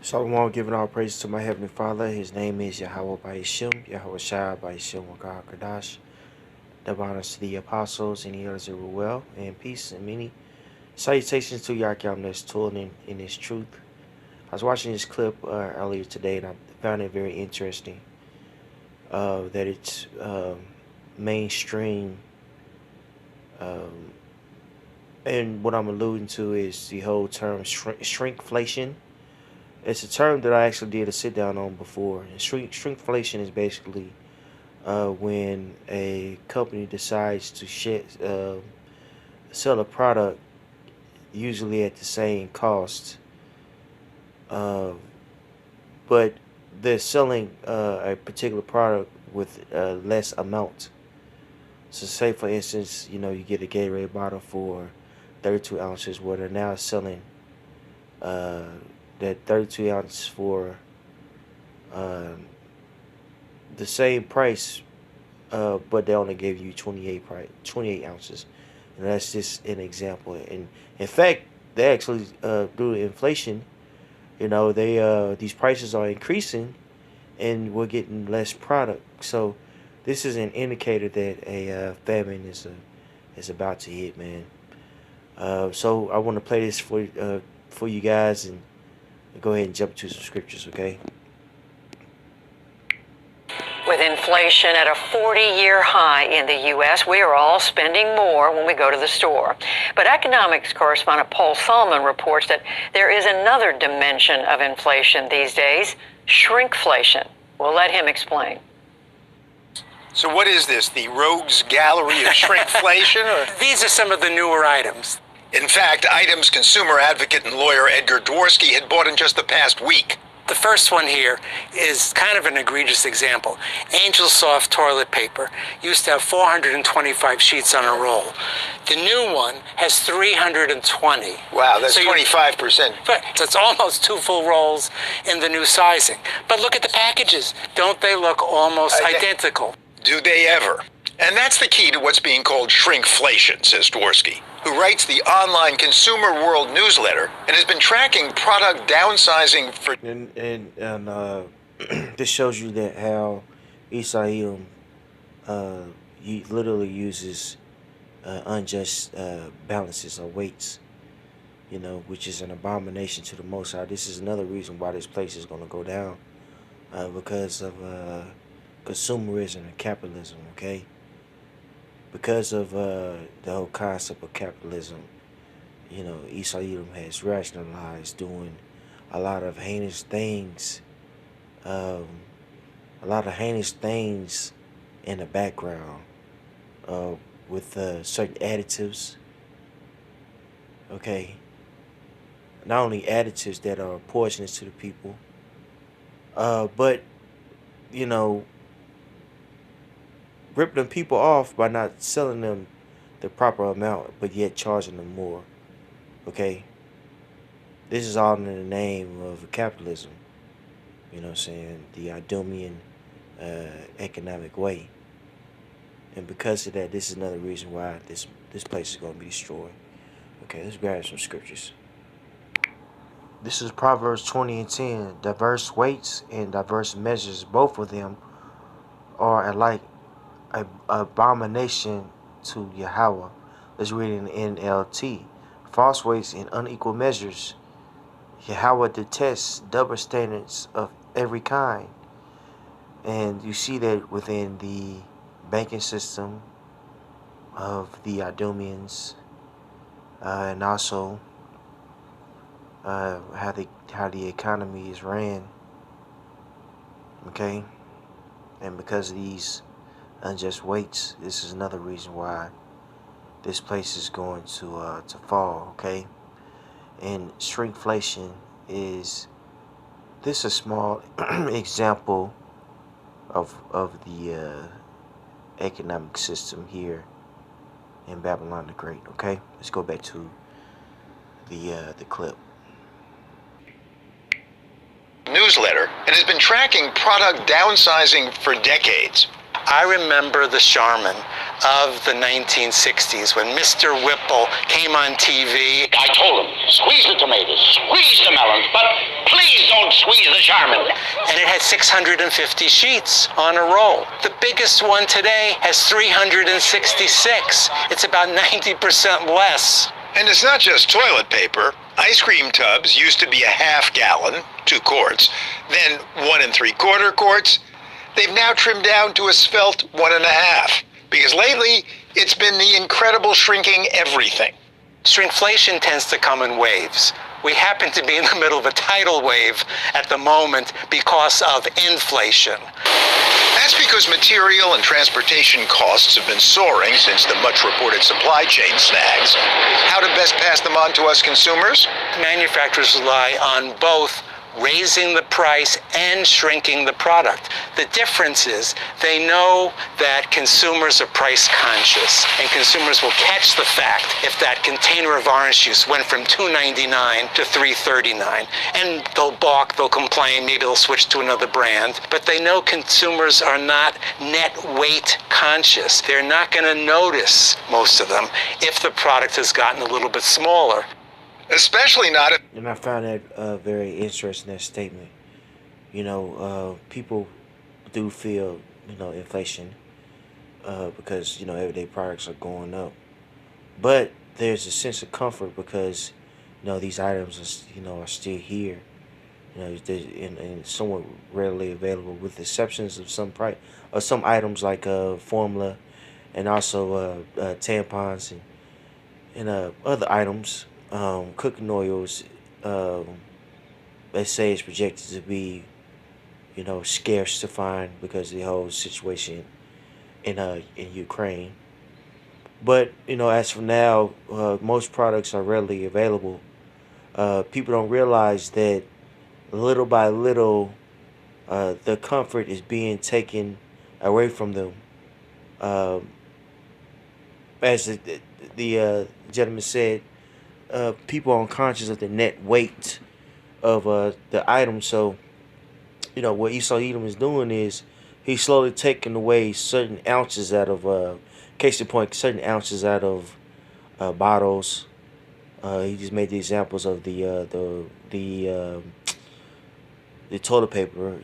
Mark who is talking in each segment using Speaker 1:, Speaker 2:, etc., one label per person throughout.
Speaker 1: Shalom, giving all praise to my Heavenly Father. His name is Yahweh Ba'Yishim, Yahweh Shai Ba'Yishim, Wakah Kadash. Double honors to the apostles and the others that were well, and peace and many salutations to Yakyam that's toiling in his truth. I was watching this clip earlier today, and I found it very interesting that it's mainstream. And what I'm alluding to is the whole term shrinkflation. It's a term that I actually did a sit down on before. And shrinkflation is basically when a company decides to sell a product usually at the same cost, but they're selling a particular product with less amount. So say for instance, you get a Gatorade bottle for 32 ounces, where they're now selling that 32 ounces for the same price, but they only gave you 28 ounces, and that's just an example. And in fact, they actually through inflation, these prices are increasing, and we're getting less product. So this is an indicator that a famine is about to hit, man. So I want to play this for you guys, and go ahead and jump to some scriptures, okay?
Speaker 2: With inflation at a 40-year high in the U.S., we are all spending more when we go to the store. But economics correspondent Paul Solomon reports that there is another dimension of inflation these days, shrinkflation. We'll let him explain.
Speaker 3: So what is this, the rogues gallery of shrinkflation? Or?
Speaker 4: These are some of the newer items.
Speaker 3: In fact, items consumer advocate and lawyer Edgar Dworsky had bought in just the past week.
Speaker 4: The first one here is kind of an egregious example. Angel Soft toilet paper used to have 425 sheets on a roll. The new one has 320.
Speaker 3: Wow, that's 25%.
Speaker 4: So it's almost 2 full rolls in the new sizing. But look at the packages. Don't they look almost identical?
Speaker 3: Do they ever? And that's the key to what's being called shrinkflation, says Dworsky, who writes the online Consumer World newsletter and has been tracking product downsizing for...
Speaker 1: And this shows you that how Esau he literally uses unjust balances or weights, which is an abomination to the Most High. This is another reason why this place is going to go down, because of consumerism and capitalism, okay? Because of the whole concept of capitalism, Esau has rationalized doing a lot of heinous things, in the background, with certain additives, okay? Not only additives that are poisonous to the people, but, rip them people off by not selling them the proper amount, but yet charging them more. Okay? This is all in the name of capitalism. You know what I'm saying? The Idumean economic way. And because of that, this is another reason why this place is going to be destroyed. Okay, let's grab some scriptures. This is Proverbs 20:10. Diverse weights and diverse measures, both of them are alike an abomination to Yahweh. Let's read it in NLT. False weights and unequal measures. Yahweh detests double standards of every kind. And you see that within the banking system of the Idumeans, and also how the economy is ran. Okay? And because of these unjust weights, this is another reason why this place is going to fall, okay? And shrinkflation is a small example of the economic system here in Babylon the Great, okay? Let's go back to the clip.
Speaker 3: Newsletter and has been tracking product downsizing for decades.
Speaker 4: I remember the Charmin of the 1960s when Mr. Whipple came on TV.
Speaker 5: I told him, squeeze the tomatoes, squeeze the melons, but Please don't squeeze the Charmin.
Speaker 4: And it had 650 sheets on a roll. The biggest one today has 366. It's about 90% less.
Speaker 3: And it's not just toilet paper. Ice cream tubs used to be a half gallon, 2 quarts, then 1 3/4 quarts. They've now trimmed down to a svelte 1.5, because lately it's been the incredible shrinking everything.
Speaker 4: Shrinkflation tends to come in waves. We happen to be in the middle of a tidal wave at the moment because of inflation.
Speaker 3: That's because material and transportation costs have been soaring since the much-reported supply chain snags. How to best pass them on to us consumers?
Speaker 4: Manufacturers rely on both raising the price and shrinking the product. The difference is they know that consumers are price conscious, and consumers will catch the fact if that container of orange juice went from $2.99 to $3.39, and they'll balk, they'll complain, maybe they'll switch to another brand, but they know consumers are not net weight conscious. They're not going to notice, most of them, if the product has gotten a little bit smaller.
Speaker 3: Especially not if...
Speaker 1: And I found that very interesting, that statement. People do feel, inflation because, everyday products are going up. But there's a sense of comfort because, these items are still here. And somewhat readily available, with exceptions of some items like formula, and also tampons and other items. Cooking oils, they say it's projected to be, scarce to find because of the whole situation in Ukraine. But as for now, most products are readily available. People don't realize that little by little, the comfort is being taken away from them. As the gentleman said, people are unconscious of the net weight of the item. So, what Esau Edom is doing is he's slowly taking away certain ounces out of, case in point, certain ounces out of bottles. He just made the examples of the toilet paper.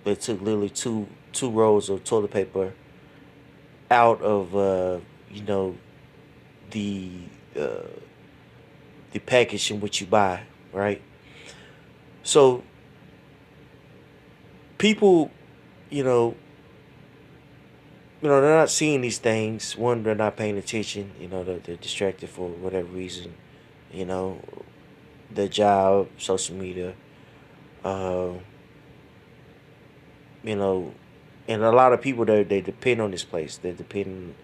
Speaker 1: They took literally two rolls of toilet paper out of the package in which you buy, right? So people, they're not seeing these things. One, they're not paying attention. They're distracted for whatever reason. Their job, social media, and a lot of people they depend on this place. They depend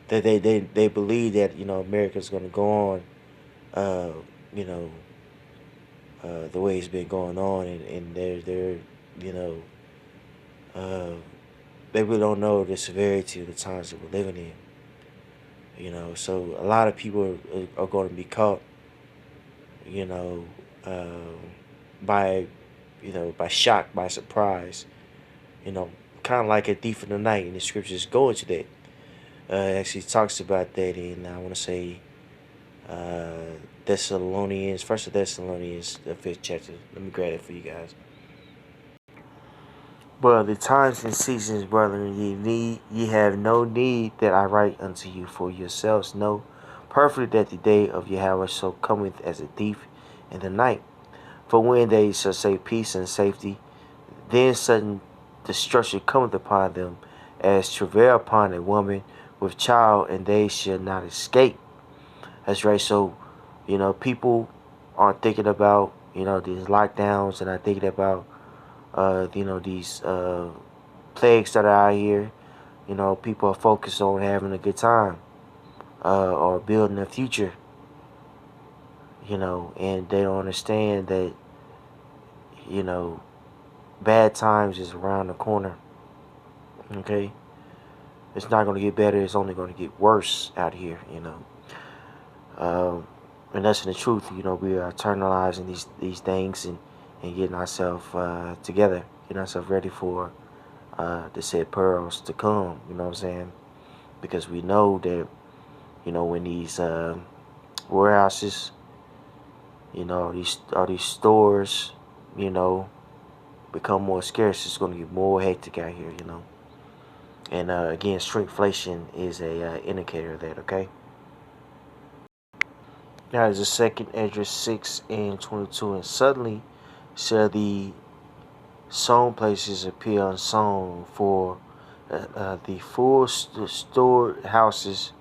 Speaker 1: they believe that America's going to go on. The way it's been going on, and they're they really don't know the severity of the times that we're living in. So a lot of people are going to be caught, by shock, by surprise, kind of like a thief in the night, and the scriptures go into that. Actually talks about that in, I want to say, First Thessalonians, the 5th chapter. Let me grab it for you guys. But the times and seasons, brethren, ye have no need that I write unto you, for yourselves know perfectly that the day of Yahweh so cometh as a thief in the night. For when they shall say peace and safety, then sudden destruction cometh upon them, as travail upon a woman with child, and they shall not escape. That's right. So, people aren't thinking about, these lockdowns, and are thinking about, these plagues that are out here. People are focused on having a good time, or building a future, and they don't understand that, bad times is around the corner. Okay? It's not going to get better. It's only going to get worse out here, and that's the truth. We are internalizing these things and getting ourselves together, getting ourselves ready for the said perils to come. You know what I'm saying? Because we know that, when these warehouses, all these stores, you know, become more scarce, it's going to get more hectic out here, you know. And again, shrinkflation is a indicator of that, okay? Now is the second Esdras 6 and 22, and suddenly shall the sown places appear unsown, for the full stored houses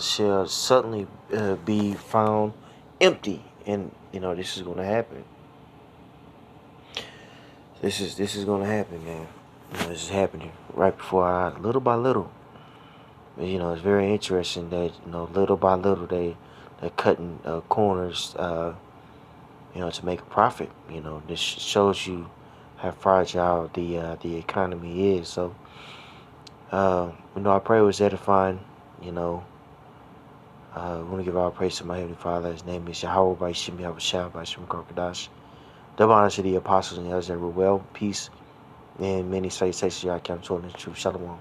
Speaker 1: shall suddenly be found empty, and you know this is going to happen. This is going to happen, man. You know, this is happening right before our eyes, little by little. You know, it's very interesting that you know little by little they're cutting corners, you know, to make a profit. You know, this shows you how fragile the economy is. So, you know, our prayer was edifying. You know, we want to give our praise to my Heavenly Father. His name is Yahweh by Shim Yahushua by Shim Karkadash. Double honor to the apostles and others that were well, peace, and many salutations. Y'all come to the truth. Shalom.